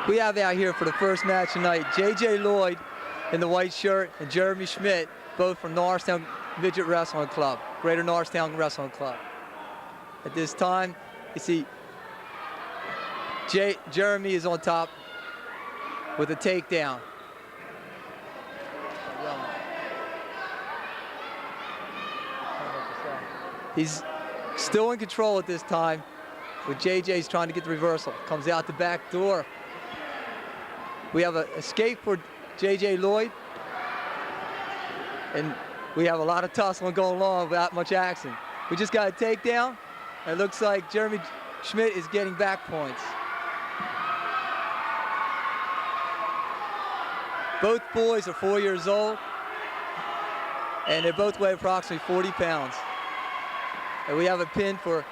We have out here for the first match tonight, J.J. Lloyd in the white shirt and Jeremy Schmidt, both from Norristown Midget Wrestling Club, Greater Norristown Wrestling Club. At this time, you see Jeremy is on top with a takedown. He's still in control at this time, but JJ's trying to get the reversal. Comes out the back door. We have an escape for JJ Lloyd, and we have a lot of tussling going on without much action. We just got a takedown. It looks like Jeremy Schmidt is getting back points. Both boys are 4 years old, and they both weigh approximately 40 pounds. And we have a pin for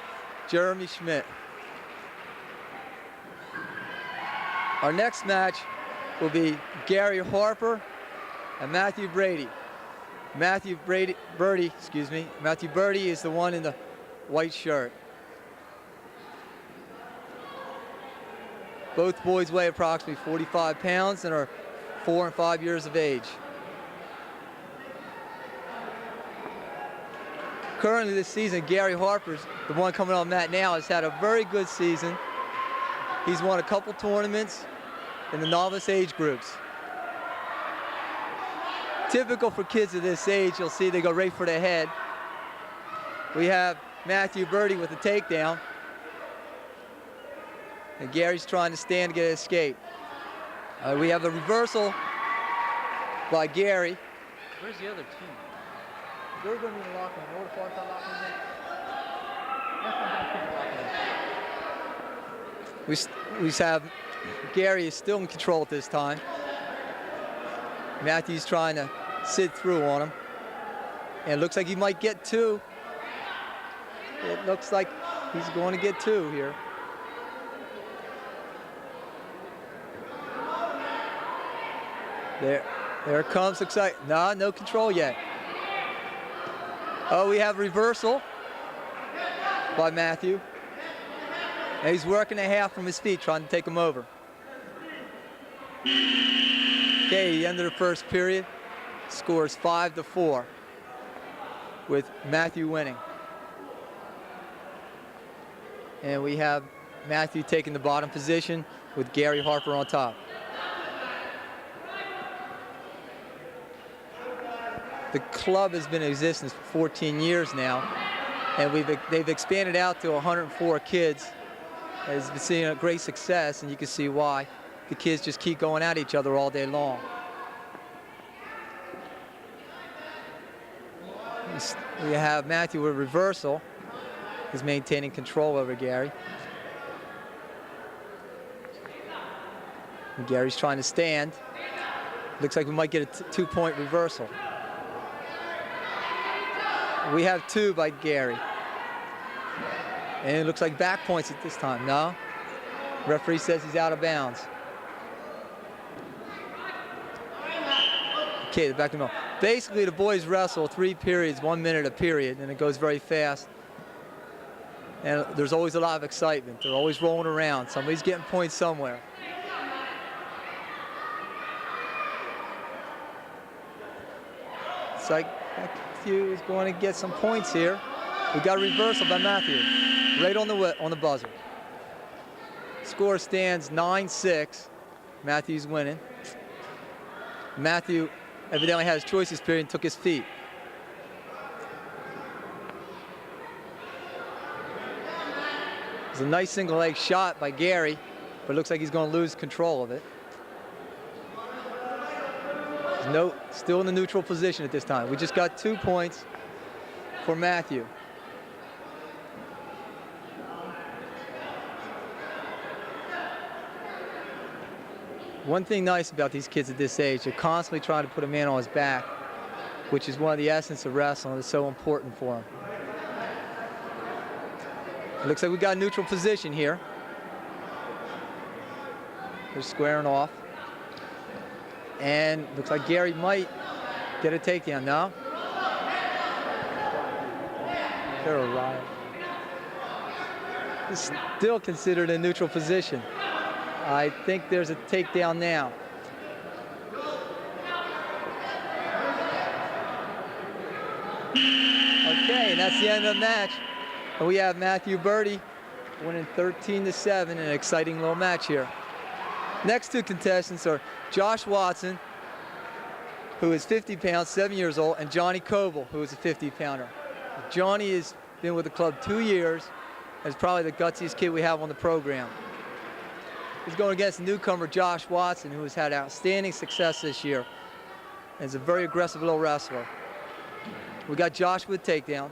Jeremy Schmidt. Our next match will be Gary Harper and Matthew Brady. Matthew Birdie is the one in the white shirt. Both boys weigh approximately 45 pounds and are 4 and 5 years of age. Currently this season, Gary Harper's the one coming on mat now, has had a very good season. He's won a couple tournaments in the novice age groups. Typical for kids of this age, you'll see they go right for the head. We have Matthew Birdie with a takedown. And Gary's trying to stand to get an escape. We have a reversal by Gary. Where's the other team? They're going to be in the locker room. You know what the locker room is? We have Gary is still in control at this time. Matthew's trying to sit through on him. And it looks like he might get two. It looks like he's going to get two here. There it comes. Looks like, no control yet. Oh, we have reversal by Matthew. And he's working a half from his feet, trying to take him over. Okay, the end of the first period. Scores 5-4 with Matthew winning. And we have Matthew taking the bottom position with Gary Harper on top. The club has been in existence for 14 years now, and they've expanded out to 104 kids. It's been seeing a great success, and you can see why. The kids just keep going at each other all day long. We have Matthew with reversal. He's maintaining control over Gary. And Gary's trying to stand. Looks like we might get a two-point reversal. We have two by Gary. And it looks like back points at this time. No. Referee says he's out of bounds. Okay, back to the middle. Basically, the boys wrestle 3 periods, 1 minute a period, and it goes very fast. And there's always a lot of excitement. They're always rolling around. Somebody's getting points somewhere. It's like Matthew is going to get some points here. We got a reversal by Matthew, right on the buzzer. Score stands 9-6. Matthew's winning. Matthew evidently had his choices period and took his feet. It's a nice single leg shot by Gary, but it looks like he's going to lose control of it. Still in the neutral position at this time. We just got 2 points for Matthew. One thing nice about these kids at this age, they're constantly trying to put a man on his back, which is one of the essence of wrestling. It's so important for them. It looks like we got a neutral position here. They're squaring off. And looks like Gary might get a takedown now. They're a riot. It's still considered a neutral position. I think there's a takedown now. Okay, and that's the end of the match. And we have Matthew Birdie winning 13-7 in an exciting little match here. Next two contestants are Josh Watson, who is 50 pounds, 7 years old, and Johnny Coble, who is a 50-pounder. Johnny has been with the club 2 years and is probably the gutsiest kid we have on the program. He's going against newcomer Josh Watson, who has had outstanding success this year and is a very aggressive little wrestler. We got Josh with a takedown.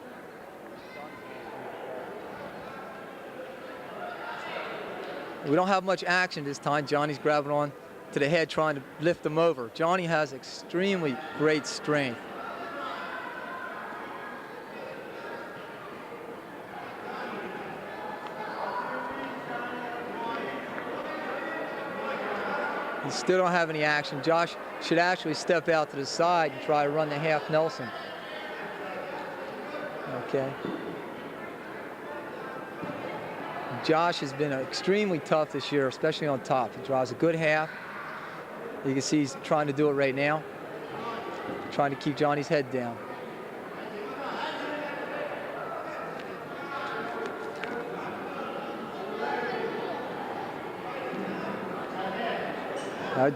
We don't have much action this time. Johnny's grabbing on to the head, trying to lift him over. Johnny has extremely great strength. He still don't have any action. Josh should actually step out to the side and try to run the half Nelson. Okay. Josh has been extremely tough this year, especially on top. He draws a good half. You can see he's trying to do it right now, trying to keep Johnny's head down.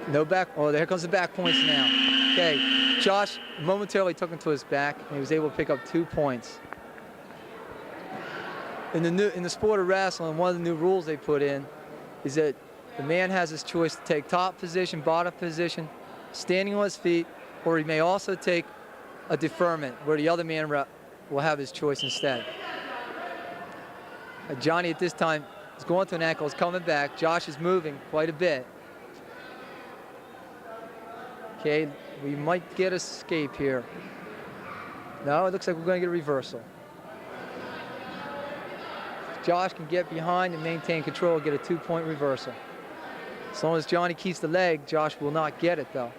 No back. Oh, there comes the back points now. Okay, Josh momentarily took him to his back, and he was able to pick up 2 points. In the sport of wrestling, one of the new rules they put in is that the man has his choice to take top position, bottom position, standing on his feet, or he may also take a deferment where the other man will have his choice instead. Johnny at this time is going to an ankle, is coming back. Josh is moving quite a bit. Okay, we might get escape here. No, it looks like we're going to get a reversal. Josh can get behind and maintain control, get a 2-point reversal. As long as Johnny keeps the leg, Josh will not get it though.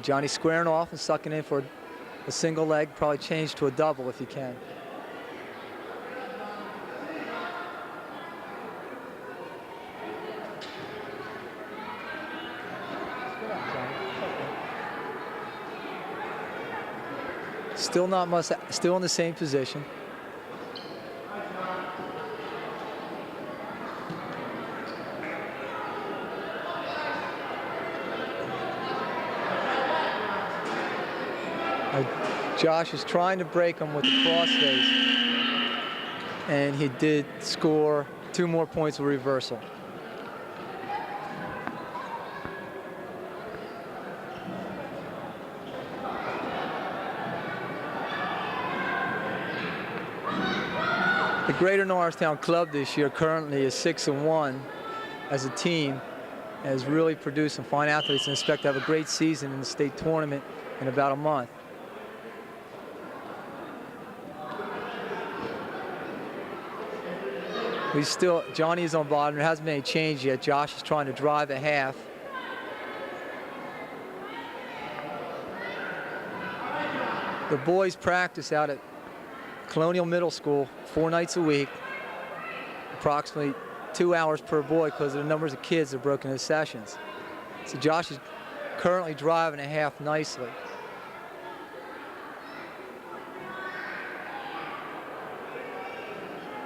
Johnny squaring off and sucking in for a single leg, probably change to a double if you can. Still not much, still in the same position. Josh is trying to break him with the crossface, and he did score 2 more points with reversal. The Greater Norristown Club this year currently is 6-1 as a team, has really produced some fine athletes, and expect to have a great season in the state tournament in about a month. Johnny is on bottom. There hasn't been any change yet. Josh is trying to drive a half. The boys practice out at Colonial Middle School 4 nights a week, approximately 2 hours per boy because of the numbers of kids that are broken into sessions. So Josh is currently driving a half nicely.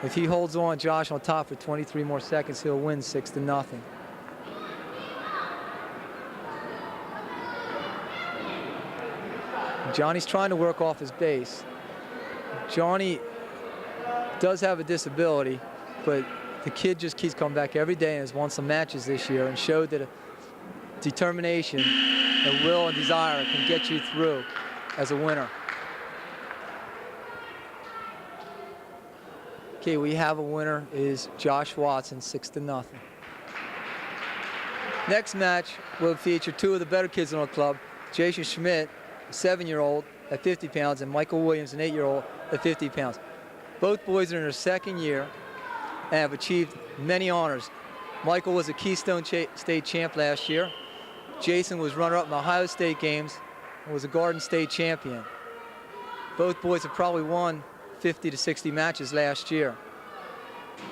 If he holds on Josh on top for 23 more seconds, he'll win 6-0. Johnny's trying to work off his base. Johnny does have a disability, but the kid just keeps coming back every day and has won some matches this year and showed that determination and will and desire can get you through as a winner. Okay, we have a winner is Josh Watson, 6-0. Next match will feature 2 of the better kids in our club, Jason Schmidt, a 7-year-old at 50 pounds, and Michael Williams, an 8-year-old at 50 pounds. Both boys are in their 2nd year and have achieved many honors. Michael was a Keystone State champ last year. Jason was runner-up in the Ohio State Games and was a Garden State champion. Both boys have probably won 50 to 60 matches last year.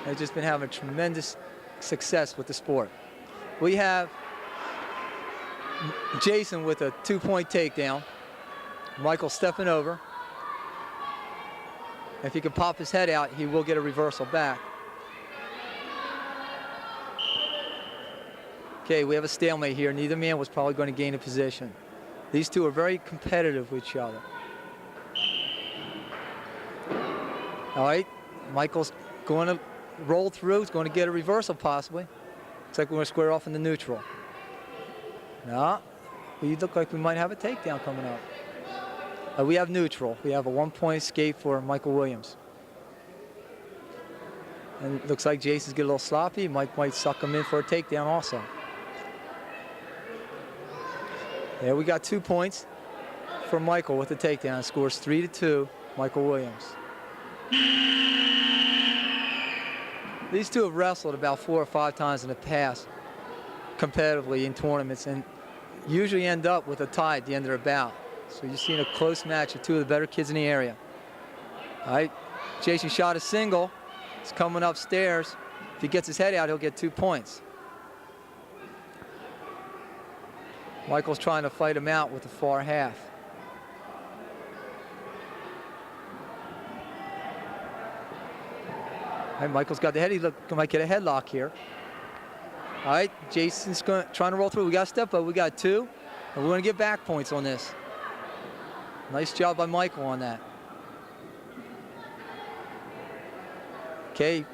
They've just been having a tremendous success with the sport. We have Jason with a 2-point takedown. Michael stepping over. If he can pop his head out, he will get a reversal back. Okay, we have a stalemate here. Neither man was probably going to gain a position. These two are very competitive with each other. All right, Michael's going to roll through. He's going to get a reversal possibly. Looks like we're going to square off in the neutral. No, we look like we might have a takedown coming up. We have neutral. We have a 1-point escape for Michael Williams. And it looks like Jason's getting a little sloppy. Mike might suck him in for a takedown also. There we got 2 points for Michael with the takedown. It scores 3-2, Michael Williams. These two have wrestled about 4 or 5 times in the past competitively in tournaments and usually end up with a tie at the end of their bout. So you're seeing a close match of two of the better kids in the area. All right, Jason shot a single. He's coming upstairs. If he gets his head out, he'll get 2 points. Michael's trying to fight him out with the far half. All right, Michael's got the head. He might get a headlock here. All right, Jason's trying to roll through. We got a step up. We got 2. And we're going to get back points on this. Nice job by Michael on that. Okay,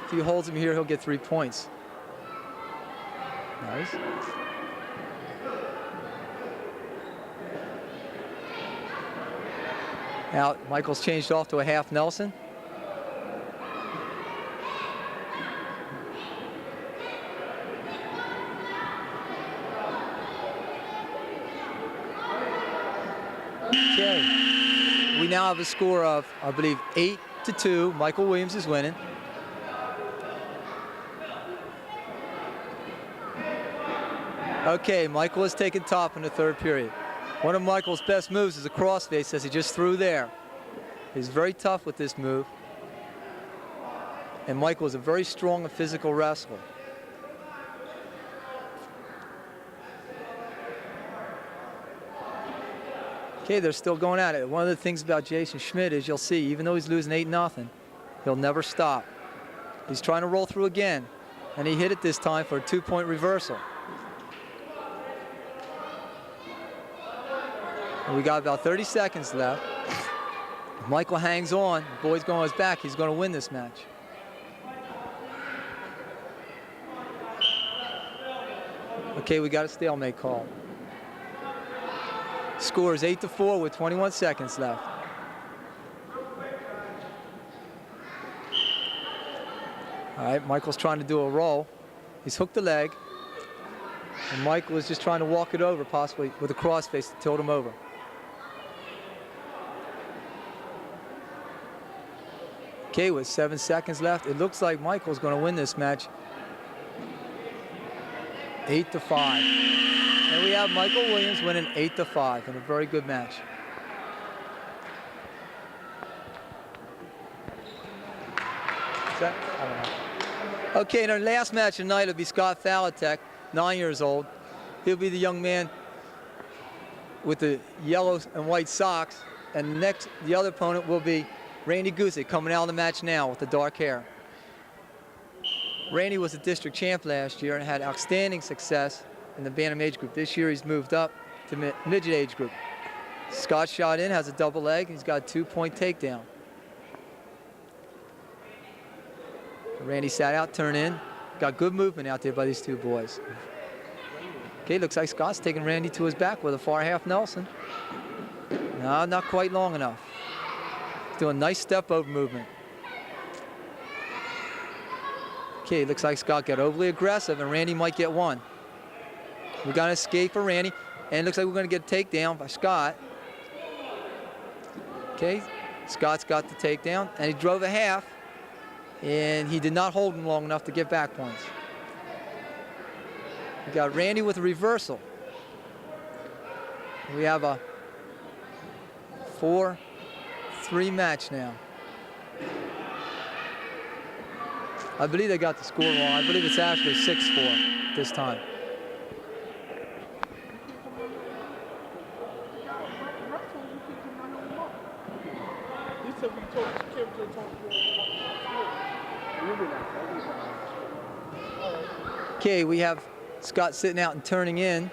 if he holds him here, he'll get 3 points. Nice. Now, Michael's changed off to a half Nelson. Okay, we now have a score of, I believe, 8-2. Michael Williams is winning. Okay, Michael is taking top in the 3rd period. One of Michael's best moves is a crossface, as he just threw there. He's very tough with this move. And Michael is a very strong and physical wrestler. Okay, they're still going at it. One of the things about Jason Schmidt is you'll see, even though he's losing 8-0, he'll never stop. He's trying to roll through again, and he hit it this time for a 2-point reversal. And we got about 30 seconds left. Michael hangs on. The boy's going on his back. He's going to win this match. Okay, we got a stalemate call. Score is 8-4 with 21 seconds left. All right, Michael's trying to do a roll. He's hooked the leg. And Michael is just trying to walk it over, possibly with a crossface to tilt him over. Okay, with 7 seconds left, it looks like Michael's going to win this match 8-5. And we have Michael Williams winning 8-5 in a very good match. Is that? I don't know. Okay, in our last match tonight, it'll be Scott Falatek, 9 years old. He'll be the young man with the yellow and white socks. And next, the other opponent will be Randy Gusick, coming out of the match now with the dark hair. Randy was a district champ last year and had outstanding success in the bantam age group. This year he's moved up to midget age group. Scott shot in, has a double leg. He's got a 2-point takedown. Randy sat out, turned in. Got good movement out there by these two boys. Okay, looks like Scott's taking Randy to his back with a far half Nelson. No, not quite long enough. Doing a nice step over movement. Okay, looks like Scott got overly aggressive and Randy might get one. We got an escape for Randy, and it looks like we're going to get a takedown by Scott. Okay, Scott's got the takedown, and he drove a half, and he did not hold him long enough to get back points. We got Randy with a reversal. We have a 4-3 match now. I believe they got the score wrong. I believe it's actually 6-4 this time. Okay, we have Scott sitting out and turning in.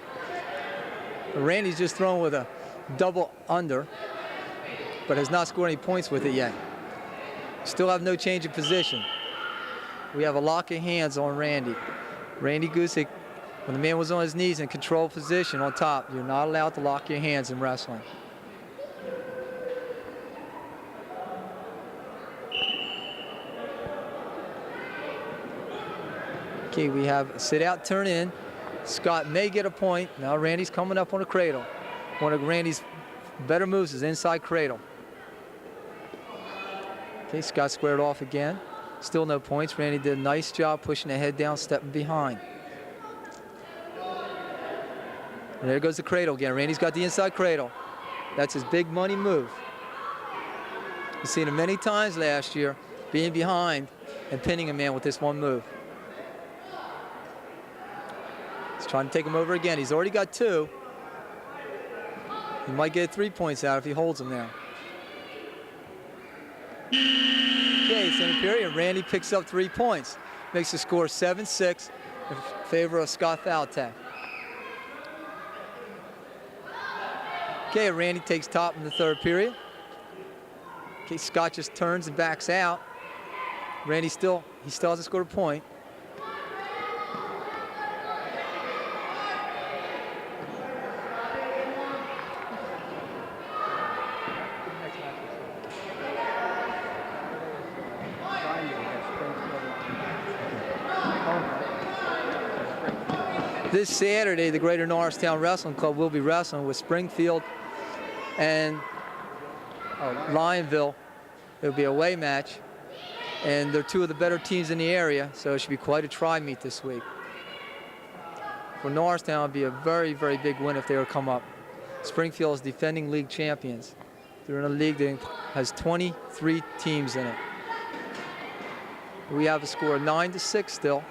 Randy's just thrown with a double under, but has not scored any points with it yet. Still have no change of position. We have a lock of hands on Randy. Randy Gusick, when the man was on his knees in control position on top, you're not allowed to lock your hands in wrestling. Okay, we have sit out, turn in. Scott may get a point. Now Randy's coming up on a cradle. One of Randy's better moves is inside cradle. Okay, Scott squared off again. Still no points. Randy did a nice job pushing the head down, stepping behind. And there goes the cradle again. Randy's got the inside cradle. That's his big money move. We've seen him many times last year, being behind and pinning a man with this one move. He's trying to take him over again. He's already got 2. He might get 3 points out if he holds him there. Okay, second period. Randy picks up 3 points. Makes the score 7-6 in favor of Scott Faltek. Okay, Randy takes top in the third period. Okay, Scott just turns and backs out. Randy still hasn't scored a point. This Saturday, the Greater Norristown Wrestling Club will be wrestling with Springfield and Lionville. It'll be a away match, and they're 2 of the better teams in the area, so it should be quite a tri-meet this week. For Norristown, it would be a very, very big win if they were to come up. Springfield is defending league champions. They're in a league that has 23 teams in it. We have a score of 9-6 still.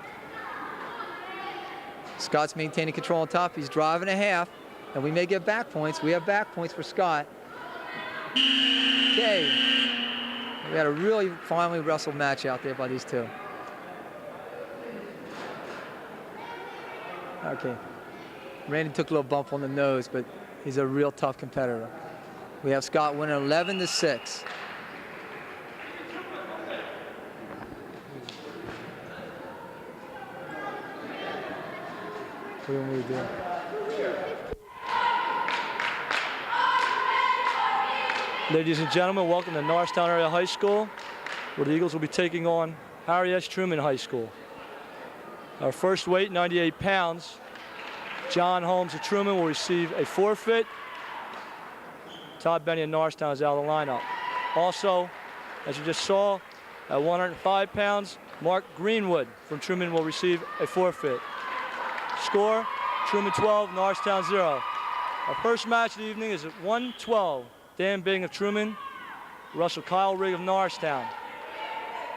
Scott's maintaining control on top. He's driving a half, and we may get back points. We have back points for Scott. Okay. We had a really finely wrestled match out there by these 2. Okay. Randy took a little bump on the nose, but he's a real tough competitor. We have Scott winning 11-6. What do we do? Ladies and gentlemen, welcome to Norristown Area High School, where the Eagles will be taking on Harry S. Truman High School. Our first weight, 98 pounds. John Holmes of Truman will receive a forfeit. Todd Benny of Norristown is out of the lineup. Also, as you just saw, at 105 pounds, Mark Greenwood from Truman will receive a forfeit. Score, Truman 12, Norristown 0. Our first match of the evening is at 112. Dan Bing of Truman, Russell Kyle Rigg of Norristown.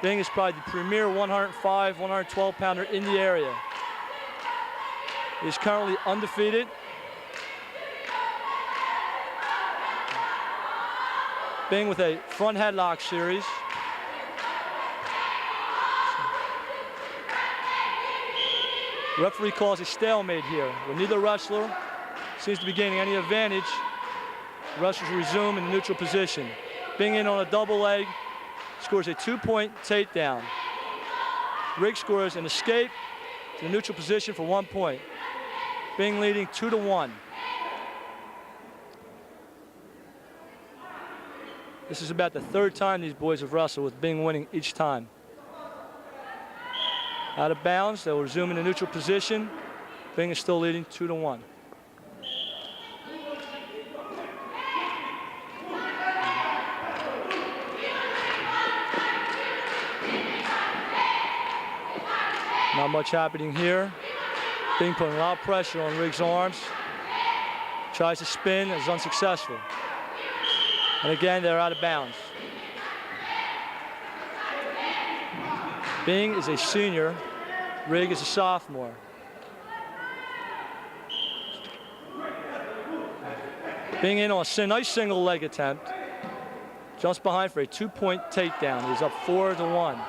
Bing is probably the premier 105, 112-pounder in the area. He is currently undefeated. Bing with a front headlock series. Referee calls a stalemate here, where neither wrestler seems to be gaining any advantage. Wrestlers resume in the neutral position. Bing in on a double leg, scores a 2-point takedown. Rigg scores an escape to the neutral position for 1 point. Bing leading 2-1. This is about the 3rd time these boys have wrestled, with Bing winning each time. Out of bounds, they will resume in the neutral position. Bing is still leading 2-1. Not much happening here. Bing putting a lot of pressure on Rigg's arms. Tries to spin, is unsuccessful. And again, they're out of bounds. Bing is a senior. Rigg is a sophomore. Bing in on a nice single leg attempt. Jumps behind for a 2-point takedown. He's up 4-1.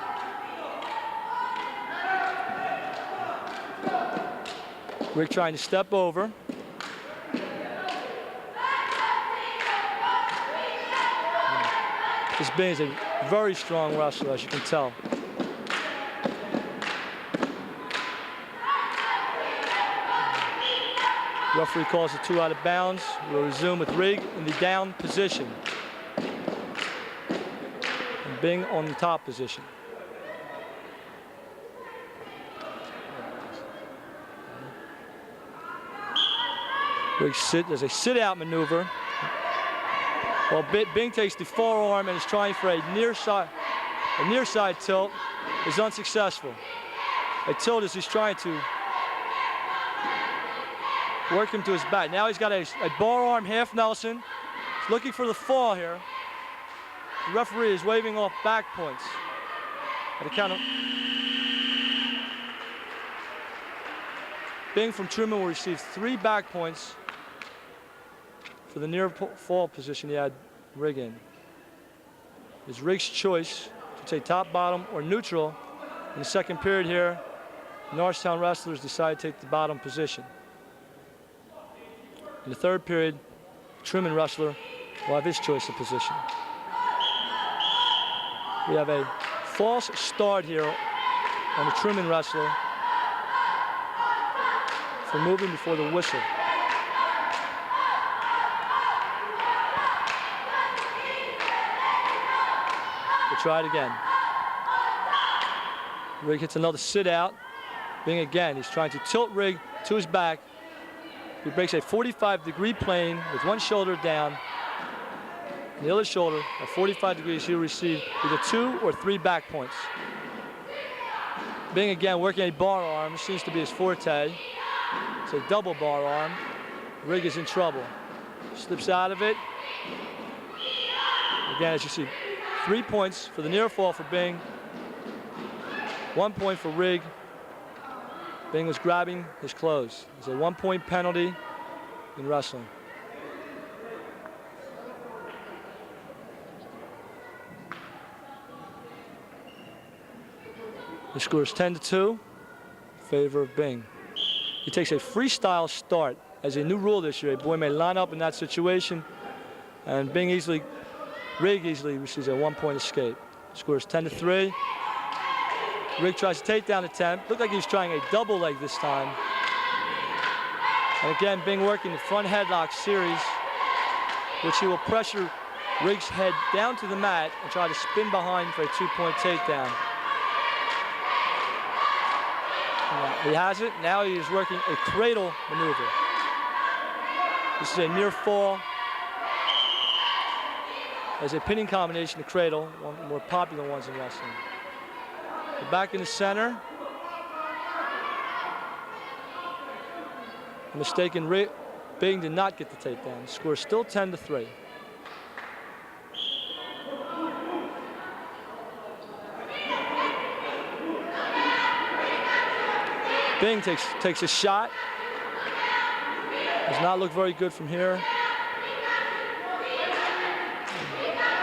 Rigg trying to step over. This Bing is a very strong wrestler, as you can tell. Referee calls it 2 out of bounds. We'll resume with Rigg in the down position. And Bing on the top position. Rigg does a sit-out maneuver. Well, Bing takes the forearm and is trying for a near side tilt. Is unsuccessful. A tilt is he's trying to work him to his back. Now he's got a bar arm half Nelson. He's looking for the fall here. The referee is waving off back points. At a count of Bing from Truman will receive 3 back points for the near fall position he had Rigg in. It's Rigg's choice to take top, bottom, or neutral. In the second period here, Norristown wrestlers decide to take the bottom position. In the third period, Truman wrestler will have his choice of position. We have a false start here on the Truman wrestler for moving before the whistle. We'll try it again. Rigg hits another sit out. Bing again, he's trying to tilt Rigg to his back. He breaks a 45-degree plane with one shoulder down. And the other shoulder at 45 degrees, he'll receive either 2 or 3 back points. Bing again working a bar arm, seems to be his forte. It's a double bar arm. Rigg is in trouble. Slips out of it. Again, as you see, 3 points for the near fall for Bing. 1 point for Rigg. Bing was grabbing his clothes. It's a 1-point penalty in wrestling. The score is 10-2 in favor of Bing. He takes a freestyle start. As a new rule this year, a boy may line up in that situation, and Rigg easily receives a 1-point escape. The score is 10-3. Rigg tries a takedown attempt. Looked like he was trying a double leg this time. And again, Bing working the front headlock series, which he will pressure Rigg's head down to the mat and try to spin behind for a 2-point takedown. He has it. Now he is working a cradle maneuver. This is a near fall. As a pinning combination, the cradle, one of the more popular ones in wrestling. Back in the center. A mistaken Bing did not get the takedown. The score is still 10-3. Bing takes a shot. Does not look very good from here.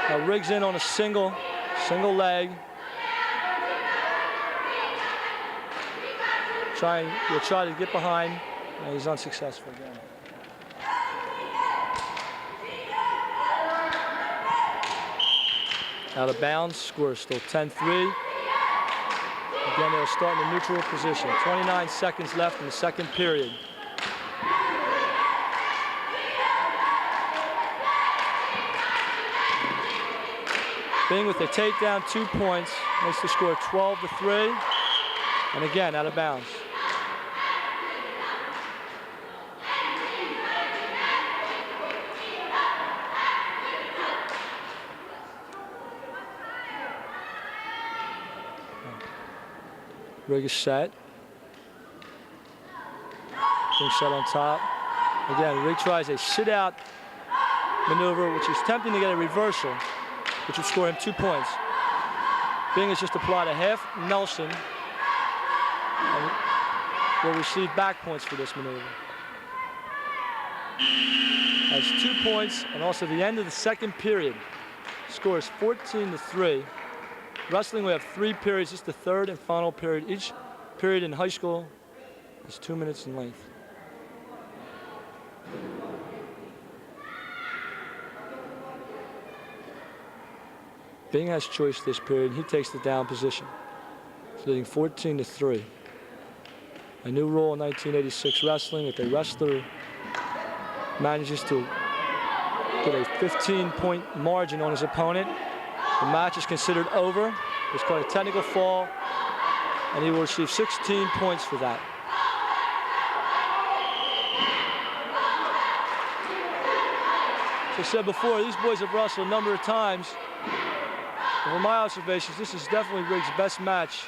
Now Rigg's in on a single leg. He'll try to get behind, and he's unsuccessful again. Out of bounds, score is still 10-3. Again, they'll start in the neutral position. 29 seconds left in the second period. Bing with a takedown, 2 points, makes the score 12-3. And again, out of bounds. Rigg is set. Bing set on top. Again, Rigg tries a sit-out maneuver, which is tempting to get a reversal, which would score him 2 points. Bing has just applied a half Nelson and will receive back points for this maneuver. Has 2 points, and also the end of the second period. Score is 14-3. Wrestling, we have 3 periods. This is the third and final period. Each period in high school is 2 minutes in length. Bing has choice this period. He takes the down position. It's leading 14-3. A new rule in 1986 wrestling: if a wrestler manages to get a 15-point margin on his opponent, the match is considered over. It's called a technical fall, and he will receive 16 points for that. As I said before, these boys have wrestled a number of times. And from my observations, this is definitely Riggs' best match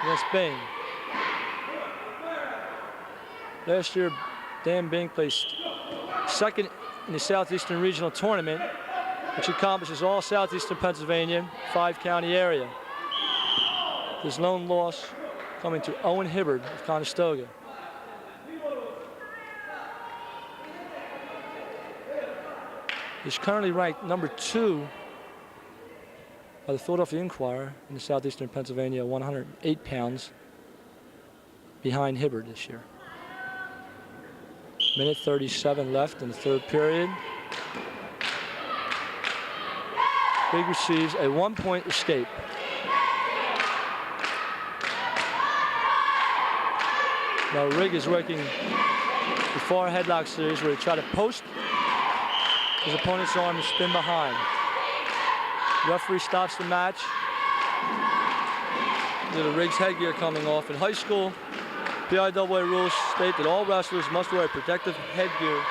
against Bing. Last year, Dan Bing placed second in the Southeastern Regional Tournament, which encompasses all southeastern Pennsylvania, 5-county area. His lone loss coming to Owen Hibbard of Conestoga. He's currently ranked number 2 by the Philadelphia Inquirer in the Southeastern Pennsylvania, 108 pounds behind Hibbard this year. Minute 37 left in the third period. Big receives a 1-point escape. Now Rigg is working the far headlock series where he try to post his opponent's arm and spin behind. Referee stops the match. The Riggs headgear coming off. In high school, PIAA rules state that all wrestlers must wear a protective headgear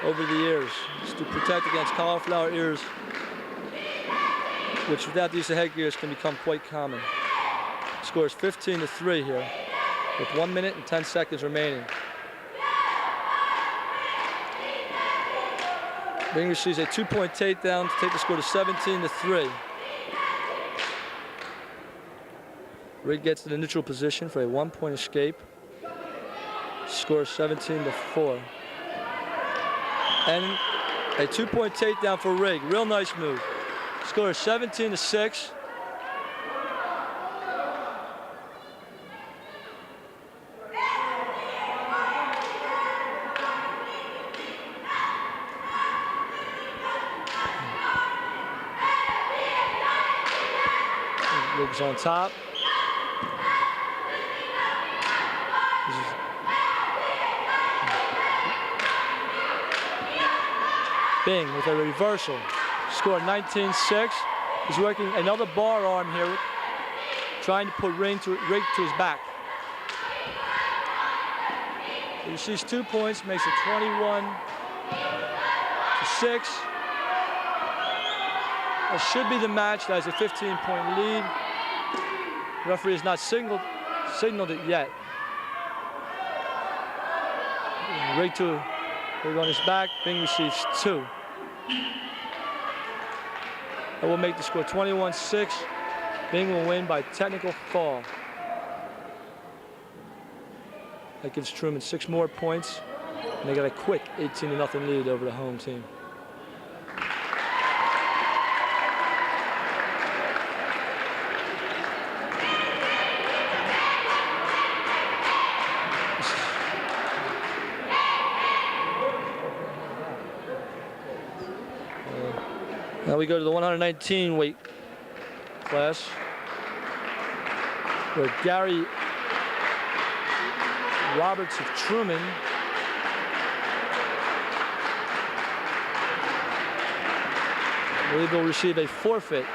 over the ears. It's to protect against cauliflower ears, which without the use of headgears can become quite common. Score is 15-3 here, with 1 minute and 10 seconds remaining. Bing receives a 2-point takedown to take the score to 17-3. Rigg gets to the neutral position for a 1-point escape. Score 17-4. And a 2-point takedown for Rigg. Real nice move. Score 17-6. Rigg's on top. Bing with a reversal. Score 19-6. He's working another bar arm here, trying to put Rigg to his back. He receives 2 points, makes it 21-6. That should be the match. That is a 15-point lead. The referee has not signaled it yet. Rigg on his back. Bing receives 2. That will make the score 21-6. Bing will win by technical fall. That gives Truman 6 more points, and they got a quick 18-0 lead over the home team. Now we go to the 119 weight class, where Gary Roberts of Truman I believe will receive a forfeit.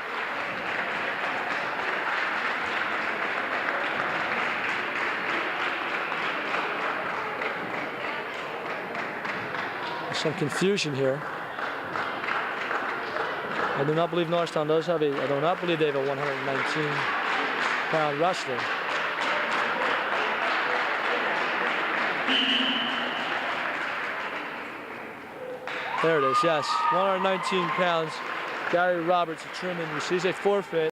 There's some confusion here. I do not believe Norristown does have I do not believe they have a 119-pound wrestler. There it is, yes. 119 pounds. Gary Roberts of Truman receives a forfeit.